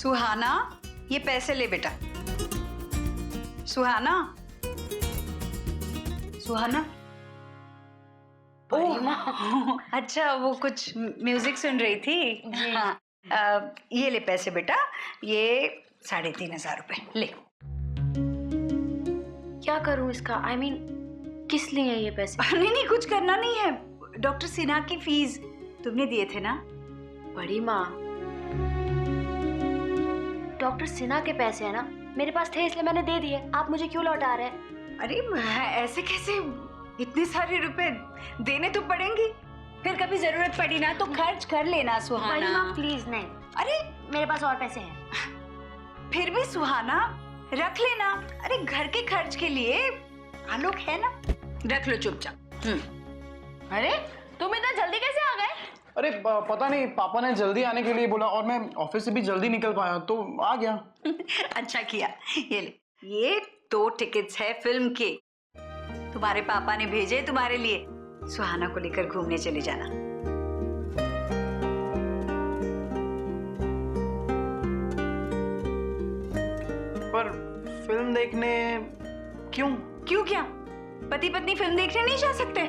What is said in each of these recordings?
सुहाना, ये पैसे ले बेटा। सुहाना, सुहाना। ओह, अच्छा वो कुछ म्यूजिक सुन रही थी। हाँ, ये ले पैसे बेटा, ये 3,500 रुपए ले। क्या करूं इसका? I mean, किस लिए है ये पैसे? नहीं कुछ करना नहीं है। डॉक्टर सिन्हा की फीस तुमने दिए थे ना। बड़ी माँ, डॉक्टर सिन्हा के पैसे है ना, मेरे पास थे इसलिए मैंने दे दिए। आप मुझे क्यों लौटा रहे हैं? अरे ऐसे कैसे, इतने सारे रुपए देने तो पड़ेंगे, फिर कभी जरूरत पड़ी ना तो खर्च कर लेना सुहाना। बड़ी माँ प्लीज नहीं, अरे मेरे पास और पैसे हैं। फिर भी सुहाना रख लेना। अरे घर के खर्च के लिए आलोक है ना, रख लो चुपचाप। अरे तुम इतना जल्दी कैसे आ गए? अरे पता नहीं, पापा ने जल्दी आने के लिए बोला और मैं ऑफिस से भी जल्दी निकल पाया तो आ गया। अच्छा किया। ये ले, ये 2 टिकट्स है फिल्म के, तुम्हारे पापा ने भेजे तुम्हारे लिए। सुहाना को लेकर घूमने चले जाना। पर फिल्म देखने क्यों? क्यों क्या, पति पत्नी फिल्म देखने नहीं जा सकते?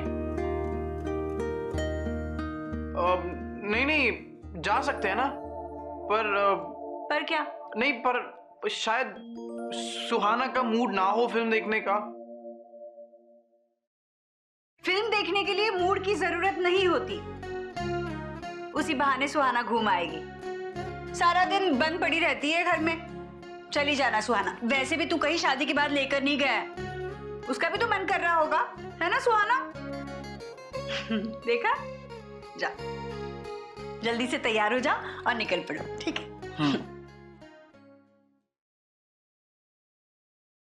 नहीं जा सकते हैं ना, पर क्या? नहीं, पर शायद सुहाना का मूड ना हो फिल्म देखने का। फिल्म देखने के लिए मूड की जरूरत नहीं होती, उसी बहाने सुहाना घूम आएगी। सारा दिन बंद पड़ी रहती है घर में। चली जाना सुहाना। वैसे भी तू कहीं शादी के बाद लेकर नहीं गया, उसका भी तो मन कर रहा होगा, है ना सुहाना? देखा, जा जल्दी से तैयार हो जा और निकल पड़ो, ठीक है?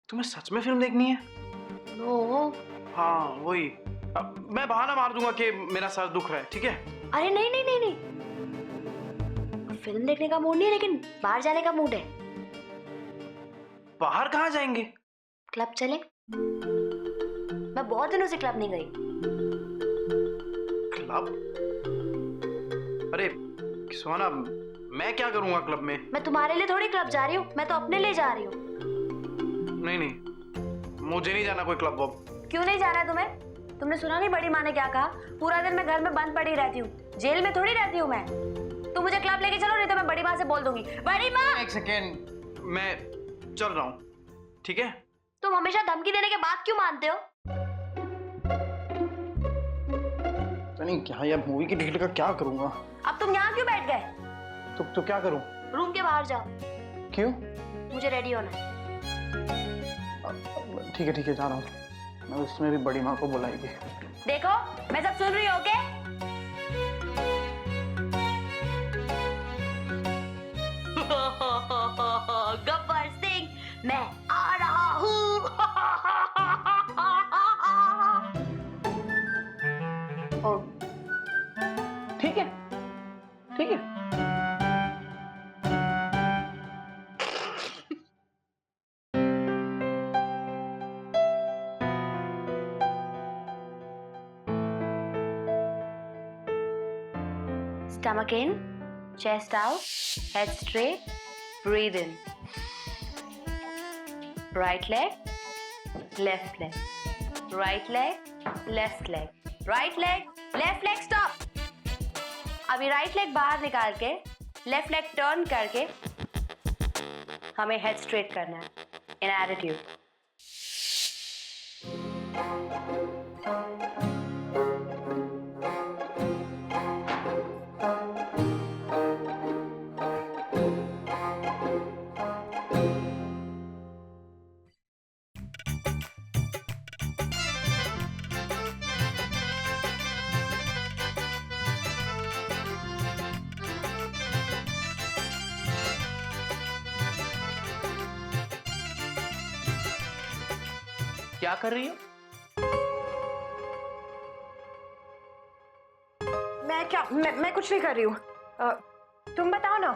तुम्हें सच में फिल्म देखनी है? नो। हाँ वही, मैं बहाना मार दूंगा कि मेरा सर दुख रहा है, ठीक है? अरे नहीं नहीं नहीं नहीं, फिल्म देखने का मूड नहीं है, लेकिन बाहर जाने का मूड है। बाहर कहाँ जाएंगे? क्लब चले? मैं बहुत दिनों से क्लब नहीं गई। क्लब? अरे सुहाना, मैं क्या करूंगा क्लब में? मैं तुम्हारे लिए थोड़ी क्लब जा रही हूँ, मैं तो अपने लिए जा रही हूँ। नहीं, मुझे नहीं जाना कोई क्लब वब। क्यों नहीं जाना है तुम्हें? तुमने सुना नहीं बड़ी माँ ने क्या कहा? पूरा दिन मैं घर में बंद पड़ी रहती हूँ, जेल में थोड़ी रहती हूँ मैं। तुम मुझे क्लब लेके चलो, नहीं तो मैं बड़ी माँ से बोल दूंगी। बड़ी माँ! एक सेकेंड, मैं चल रहा हूँ, ठीक है? तुम हमेशा धमकी देने के बाद क्यों मानते हो? नहीं क्या, यार मूवी की टिकट का क्या करूंगा? अब तुम यहाँ क्यों बैठ गए? तो क्या करूं? रूम के बाहर जाओ। क्यों? मुझे रेडी होना है। ठीक है जा रहा हूँ मैं, उसमें भी बड़ी माँ को बुलाएगी। देखो मैं सब सुन रही हूँ, ओके? गब्बर सिंह, मैं आ रहा हूँ। ठीक है। Stomach in, chest out, head straight, breathe in. Right leg, left leg. Right leg, left leg. Right leg, left leg, stop. अभी राइट लेग बाहर निकाल के लेफ्ट लेग टर्न करके हमें हेड स्ट्रेट करना है इन एटीट्यूड। क्या कर रही हो? मैं कुछ नहीं कर रही हूँ। तुम बताओ ना,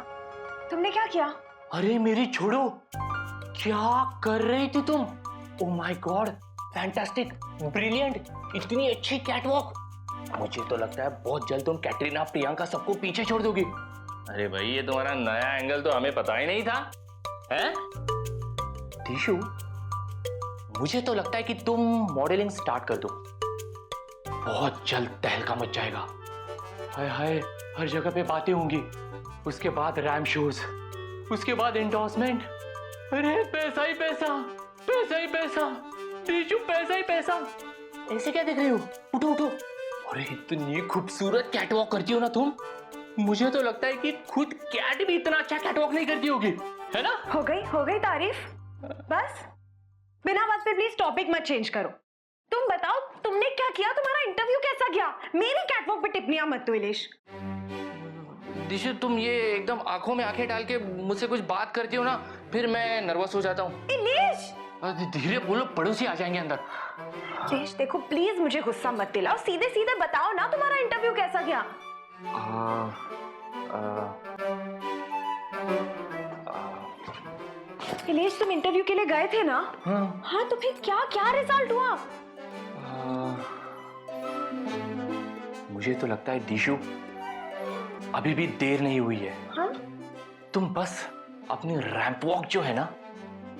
तुमने क्या किया? अरे मेरी छोड़ो, क्या कर रही थी तुम? Oh my God, fantastic, brilliant, इतनी अच्छी कैटवॉक। मुझे तो लगता है बहुत जल्द तुम कैटरीना, प्रियंका सबको पीछे छोड़ दोगी। अरे भाई ये तुम्हारा नया एंगल तो हमें पता ही नहीं था, हैं? टीशू, मुझे तो लगता है कि तुम मॉडलिंग स्टार्ट कर दो, बहुत जल्द तहलका मच जाएगा। हाय हाय, हर जगह पे बातें होंगी, उसके बाद रैम शोज, उसके बाद एंडोर्समेंट। अरे पैसा ही पैसा, पैसा ही पैसा, टीशू पैसा ही पैसा। ऐसे क्या देख रही हो? उठो उठो। अरे इतनी खूबसूरत कैटवॉक करती हो ना तुम, मुझे तो लगता है कि खुद कैट भी इतना अच्छा कैटवॉक नहीं करती होगी, है ना? हो गई तारीफ। बस बिना बात पे प्लीज टॉपिक मत चेंज करो। तुम बताओ तुमने क्या किया, तुम्हारा इंटरव्यू कैसा गया? मेरी कैटवॉक पे टिप्पणियां मत दो इलेश। दिशु, तुम ये एकदम आंखों में आंखें डाल के मुझसे कुछ बात करती हो ना, फिर मैं नर्वस हो जाता हूँ। इलेश धीरे बोलो, पड़ोसी आ जाएंगे अंदर। इलेश देखो प्लीज मुझे गुस्सा मत दिलाओ, सीधे सीधे बताओ ना तुम्हारा इंटरव्यू कैसा गया। इलेश तुम इंटरव्यू के लिए गए थे ना? हाँ तो फिर क्या क्या रिजल्ट हुआ? मुझे तो लगता है दिशु अभी भी देर नहीं हुई है। हाँ? तुम बस अपनी रैंप वॉक जो है ना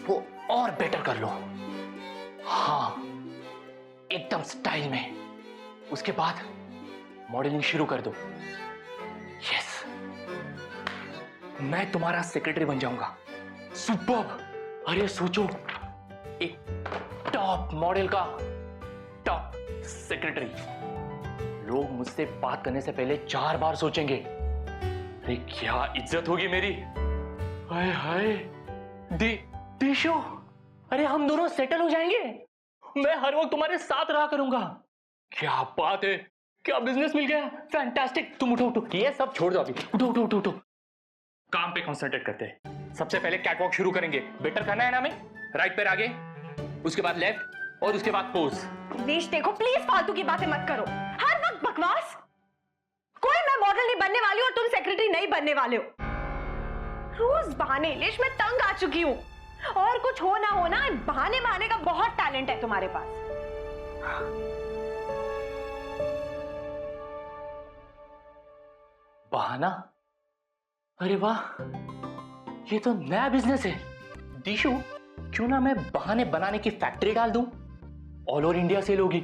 वो और बेटर कर लो। हाँ, एकदम स्टाइल में। उसके बाद मॉडलिंग शुरू कर दो। यस, मैं तुम्हारा सेक्रेटरी बन जाऊंगा। सुपर्ब। अरे सोचो, एक टॉप मॉडल का टॉप सेक्रेटरी। लोग मुझसे बात करने से पहले 4 बार सोचेंगे। अरे क्या इज्जत होगी मेरी। हाय हाय, दिशु, अरे हम दोनों सेटल हो जाएंगे। मैं हर वक्त तुम्हारे साथ रहा करूंगा। क्या बात है, क्या बिजनेस मिल गया, फैंटास्टिक। तुम उठो उठो, ये सब छोड़ दो अभी। उठो उठो उठो उठो, काम पे कंसंट्रेट करते हैं। सबसे पहले कैटवॉक शुरू करेंगे। बेटर करना है ना हमें। राइट पैर आगे, उसके बाद लेफ्ट और उसके बाद पोज। इलेश देखो प्लीज फालतू की बातें मत करो, हर वक्त बकवास। कोई मैं मॉडल नहीं बनने वाली हूँ और तुम सेक्रेटरी नहीं बनने वाले हो। रोज बहाने इलेश, मैं तंग आ चुकी हूँ। और कुछ हो ना हो ना, बहाने बहाने का बहुत टैलेंट है तुम्हारे पास। बहाना? अरे वाह, ये तो नया बिजनेस है। दिशु, क्यों ना मैं बहाने बनाने की फैक्ट्री डाल दूं? ऑल ओवर इंडिया सेल होगी।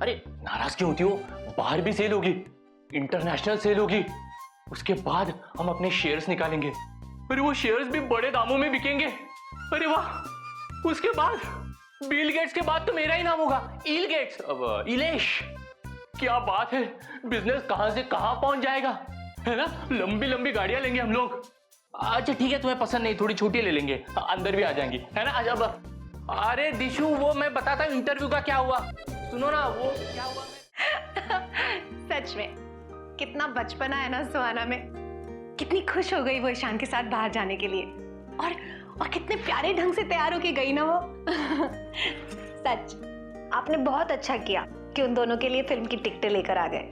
अरे नाराज क्यों होती हो, बाहर भी सेल होगी, इंटरनेशनल सेल होगी। उसके बाद हम अपने शेयर्स निकालेंगे। अरे वो शेयर्स भी बड़े दामों में बिकेंगे। अरे वाह, उसके बाद बिल गेट्स के बाद तो मेरा ही नाम होगा, इल गेट्स। अब इलेश, क्या बात है, बिजनेस कहां से कहां पहुंच जाएगा, है ना? लंबी लंबी गाड़ियां लेंगे हम लोग। अच्छा ठीक है, तुम्हें पसंद नहीं, थोड़ी छोटी ले लेंगे, अंदर भी आ जाएंगी, है ना? आजा। अरे दिशु, वो मैं बताता हूँ इंटरव्यू का क्या हुआ, सुनो ना। वो क्या हुआ सच में कितना बचपना है ना सुहाना में। कितनी खुश हो गई वो ईशान के साथ बाहर जाने के लिए, और कितने प्यारे ढंग से तैयार होके गई ना वो। सच, आपने बहुत अच्छा किया कि उन दोनों के लिए फिल्म की टिकटें लेकर आ गए।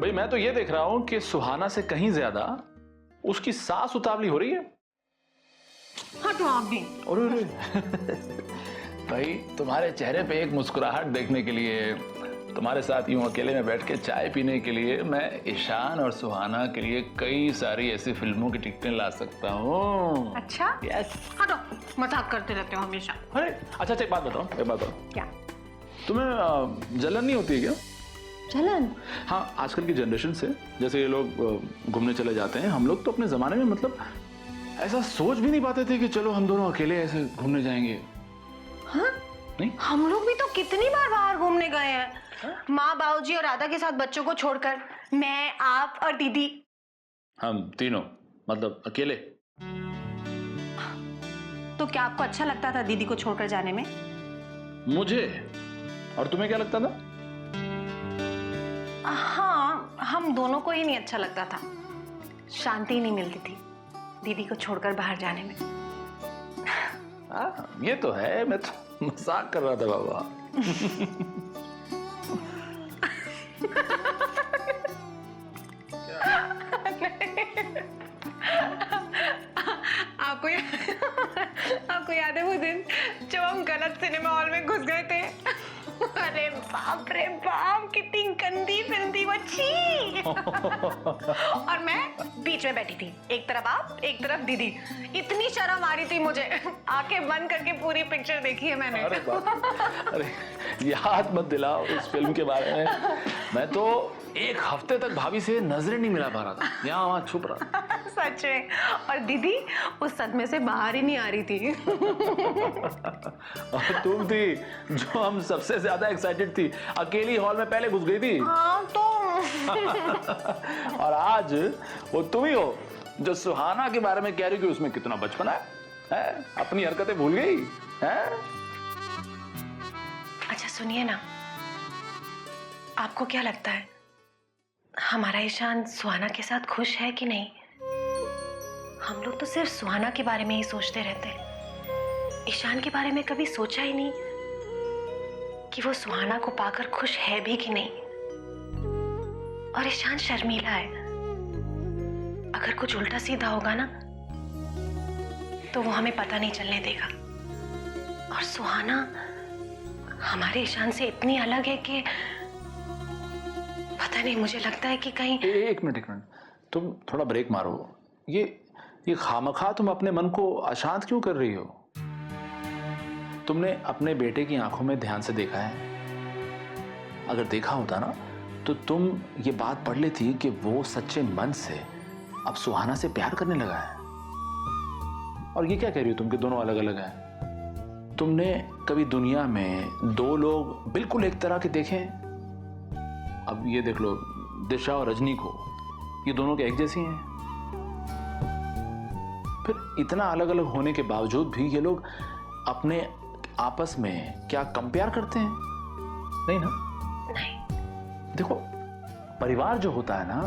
भाई मैं तो ये देख रहा हूं कि सुहाना से कहीं ज्यादा उसकी सास उतावली हो रही है। हाँ तो आप भी। भाई तुम्हारे चेहरे पे एक मुस्कुराहट देखने के लिए, तुम्हारे साथ यूं अकेले में बैठ के चाय पीने के लिए, मैं ईशान और सुहाना के लिए कई सारी ऐसी फिल्मों की टिकटें ला सकता हूँ। अच्छा? यस। हाँ तो मजाक करते रहते हो हमेशा। अरे अच्छा, एक बात बताओ, क्या? तुम्हें जलन नहीं होती है क्या? जलन? हाँ, आजकल की जनरेशन से, जैसे ये लोग घूमने चले जाते हैं, हम लोग तो अपने जमाने में मतलब ऐसा सोच भी नहीं पाते थे कि चलो हम दोनों अकेले ऐसे घूमने जाएंगे। हाँ? नहीं, हम लोग भी तो कितनी बार बाहर घूमने गए हैं। माँ, बाबूजी और राधा के साथ बच्चों को छोड़कर, मैं, आप और दीदी। हम तीनों मतलब अकेले। तो क्या आपको अच्छा लगता था दीदी को छोड़कर जाने में? मुझे? और तुम्हें क्या लगता था? हाँ, हम दोनों को ही नहीं अच्छा लगता था। शांति नहीं मिलती थी दीदी को छोड़कर बाहर जाने में। ये तो है, मैं तो मजाक कर रहा था बाबा। आपको याद है वो दिन जब हम गलत सिनेमा हॉल में घुस गए थे? अरे बाप रे बाप, कितनी गंदी फिरती बच्ची। और मैं बीच में बैठी थी, एक तरफ आप एक तरफ दीदी। इतनी शर्म आ रही थी मुझे, आंखें बंद करके पूरी पिक्चर देखी है मैंने। अरे बाप, अरे याद मत दिलाओ इस फिल्म के बारे में। मैं तो एक हफ्ते तक भाभी से नजरें नहीं मिला पा रहा था, यहाँ वहाँ छुप रहा। सच में। और दीदी उस सदमे से बाहर ही नहीं आ रही थी। और तुम थी जो हम सबसे ज्यादा एक्साइटेड थी, अकेली हॉल में पहले घुस गई थी। हाँ तो और आज वो तुम ही हो जो सुहाना के बारे में कह रही कि उसमें कितना बचपना है? अपनी हरकतें भूल गई है? अच्छा सुनिए ना, आपको क्या लगता है हमारा ईशान सुहाना के साथ खुश है कि नहीं? हम लोग तो सिर्फ सुहाना के बारे में ही सोचते रहते हैं, ईशान के बारे में कभी सोचा ही नहीं कि वो सुहाना को पाकर खुश है भी कि नहीं। और ईशान शर्मीला है, अगर कुछ उल्टा सीधा होगा ना तो वो हमें पता नहीं चलने देगा। और सुहाना हमारे ईशान से इतनी अलग है कि पता नहीं, मुझे लगता है कि कहीं। एक मिनट तुम थोड़ा ब्रेक मारो। ये खामखा तुम अपने मन को अशांत क्यों कर रही हो? तुमने अपने बेटे की आंखों में ध्यान से देखा है? अगर देखा होता ना तो तुम ये बात पढ़ लेती कि वो सच्चे मन से अब सुहाना से प्यार करने लगा है। और ये क्या कह रही हो तुम कि दोनों अलग अलग हैं? तुमने कभी दुनिया में दो लोग बिल्कुल एक तरह के देखे? अब ये देख लो दिशा और रजनी को, ये दोनों के एक जैसी हैं। फिर इतना अलग अलग होने के बावजूद भी ये लोग अपने आपस में क्या कंपेयर करते हैं? नहीं ना? नहीं। देखो परिवार जो होता है ना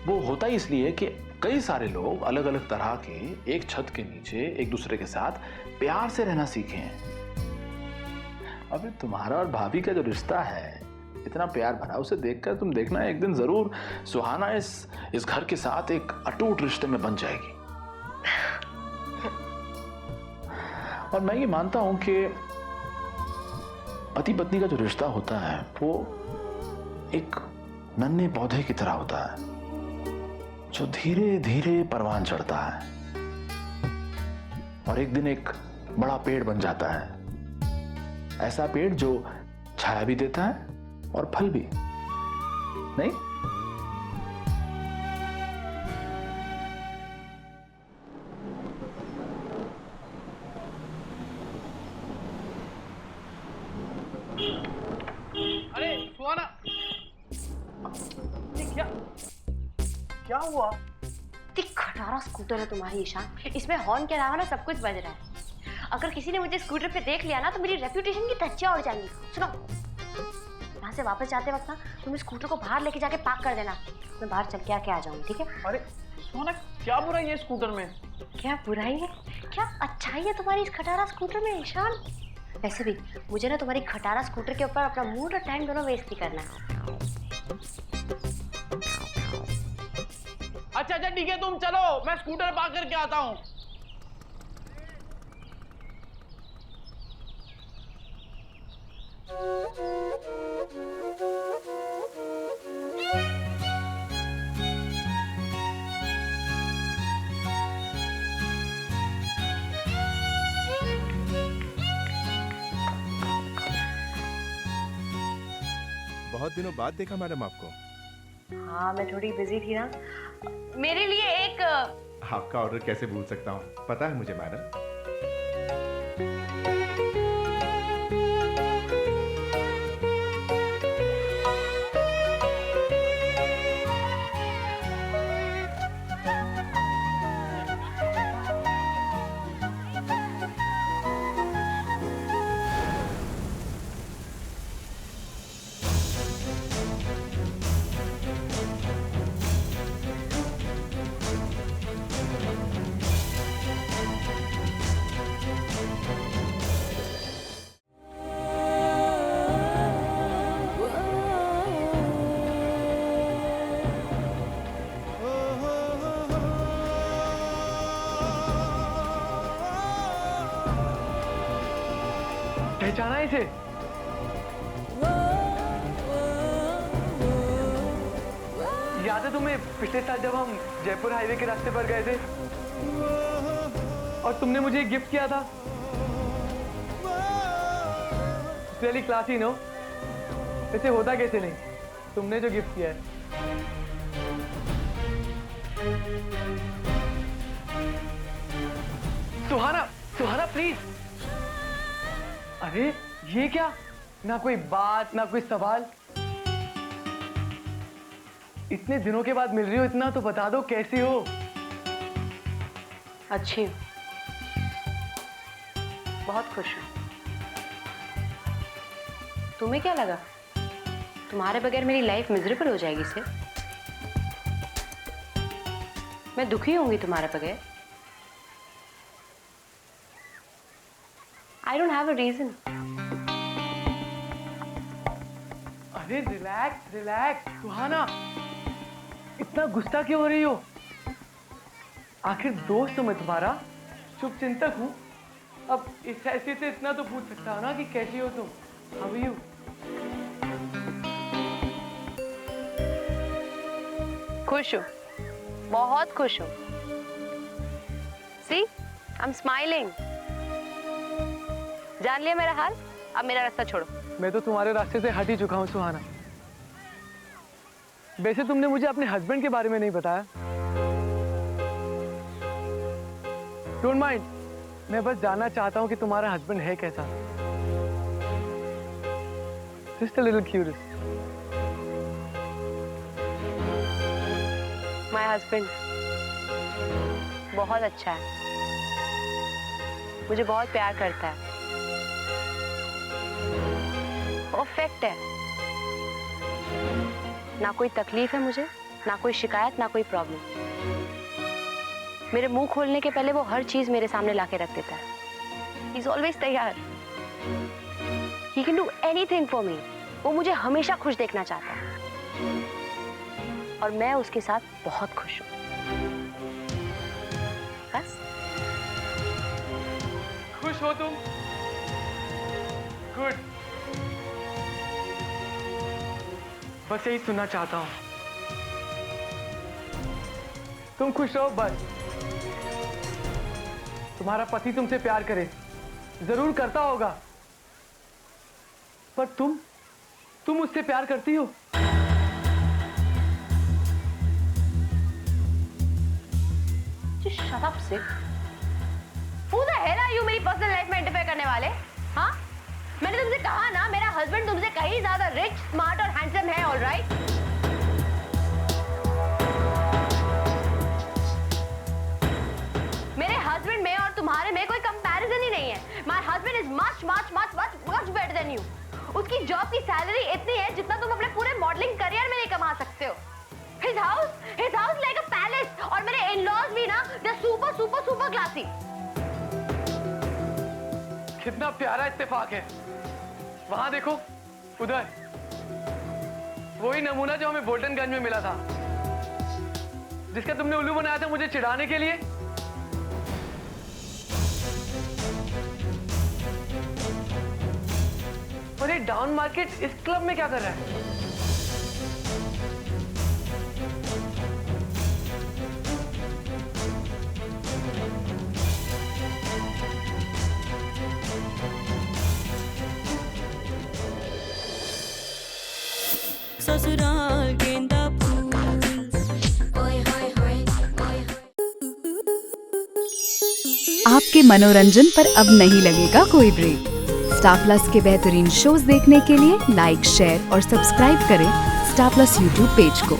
वो होता ही इसलिए कि कई सारे लोग अलग अलग तरह के एक छत के नीचे एक दूसरे के साथ प्यार से रहना सीखे हैं। अभी तुम्हारा और भाभी का जो रिश्ता है इतना प्यार भरा, उसे देखकर तुम देखना एक दिन जरूर सुहाना इस घर के साथ एक अटूट रिश्ते में बन जाएगी। और मैं ये मानता हूं कि पति पत्नी का जो रिश्ता होता है वो एक नन्हे पौधे की तरह होता है जो धीरे धीरे परवान चढ़ता है और एक दिन एक बड़ा पेड़ बन जाता है। ऐसा पेड़ जो छाया भी देता है और फल भी। नहीं? अरे सुहाना, ये क्या हुआ? खटारा स्कूटर है तुम्हारी ईशान, इसमें हॉर्न के अलावा ना सब कुछ बज रहा है। अगर किसी ने मुझे स्कूटर पे देख लिया ना तो मेरी रेप्यूटेशन की धज्जियां उड़ जाएंगी। सुनो, यहाँ से वापस जाते वक्त ना तुम स्कूटर को बाहर लेके जाके पार्क कर देना, मैं बाहर चल के आके आ जाऊंगी, ठीक है? अरे सुहाना, क्या बुराई है स्कूटर में? क्या बुराई है, क्या अच्छाई है तुम्हारी इस खटारा स्कूटर में ईशान? वैसे भी मुझे ना तुम्हारी खटारा स्कूटर के ऊपर अपना मूड और टाइम दोनों वेस्ट नहीं करना है। अच्छा ठीक है, तुम चलो, मैं स्कूटर पार्क करके आता हूँ। बहुत दिनों बाद देखा मैडम आपको। हाँ मैं थोड़ी बिजी थी ना, मेरे लिए एक आपका ऑर्डर कैसे भूल सकता हूँ, पता है मुझे मैडम। पहचाना इसे? है तुम्हें पिछले साल जब हम जयपुर हाईवे के रास्ते पर गए थे और तुमने मुझे एक गिफ्ट किया था? Really classy no? ऐसे होता कैसे नहीं, तुमने जो गिफ्ट किया है। सुहाना, सुहाना प्लीज। अरे ये क्या, ना कोई बात ना कोई सवाल। इतने दिनों के बाद मिल रही हो, इतना तो बता दो कैसी हो? अच्छी हूँ, बहुत खुश हूँ। तुम्हें क्या लगा तुम्हारे बगैर मेरी लाइफ मिजरेबल हो जाएगी से? मैं दुखी होंगी तुम्हारे बगैर? I don't have a reason. अरे रिलैक्स रिलैक्स सुहाना, इतना गुस्सा क्यों हो रही हो? आखिर दोस्त हूं मैं तुम्हारा, शुभचिंतक हूं। अब इस हैसियत से इतना तो पूछ सकता हूं ना कि कैसी हो तुम? How are you? खुश हूँ, बहुत खुश हूँ। See, I am smiling. जान लिया मेरा हाल, अब मेरा रास्ता छोड़ो। मैं तो तुम्हारे रास्ते से हट ही चुका हूं सुहाना। वैसे तुमने मुझे अपने हस्बैंड के बारे में नहीं बताया। डोंट माइंड, मैं बस जानना चाहता हूं कि तुम्हारा हस्बैंड है कैसा। Just a little curious. My husband बहुत अच्छा है, मुझे बहुत प्यार करता है, परफेक्ट है। ना कोई तकलीफ है मुझे, ना कोई शिकायत, ना कोई प्रॉब्लम। मेरे मुंह खोलने के पहले वो हर चीज मेरे सामने लाके रख देता है। ही इज ऑलवेज तैयार। He can do anything for me. वो मुझे हमेशा खुश देखना चाहता है और मैं उसके साथ बहुत खुश हूँ। बस। खुश हो तुम? गुड। बस यही सुनना चाहता हूं। तुम खुश रहो बस। तुम्हारा पति तुमसे प्यार करे, जरूर करता होगा, पर तुम उससे प्यार करती हो? Just shut up, Sid. Who the hell are you मेरी पर्सनल लाइफ में इंटरफेयर करने वाले? हाँ? मैंने तुमसे कहा ना, मेरा हस्बैंड तुमसे कहीं ज्यादा रिच, स्मार्ट और हैंडसम है, ऑल राइट? मेरे हस्बैंड में और तुम्हारे में कोई कंपैरिजन ही नहीं है। My husband is much better than you. उसकी जॉब की सैलरी इतनी है जितना तुम अपने पूरे मॉडलिंग करियर में नहीं कमा सकते हो। His house like a palace, और मेरे in-laws भी ना, they're super classy. कितना प्यारा इत्तेफाक है। वहां देखो, उधर वही नमूना जो हमें बोल्टनगंज में मिला था, जिसका तुमने उल्लू बनाया था मुझे चिढ़ाने के लिए। और ये डाउन मार्केट इस क्लब में क्या कर रहा है? ससुराल गेंदा फूल। आपके मनोरंजन पर अब नहीं लगेगा कोई ब्रेक। स्टार प्लस के बेहतरीन शोज देखने के लिए लाइक, शेयर और सब्सक्राइब करें स्टार प्लस यूट्यूब पेज को।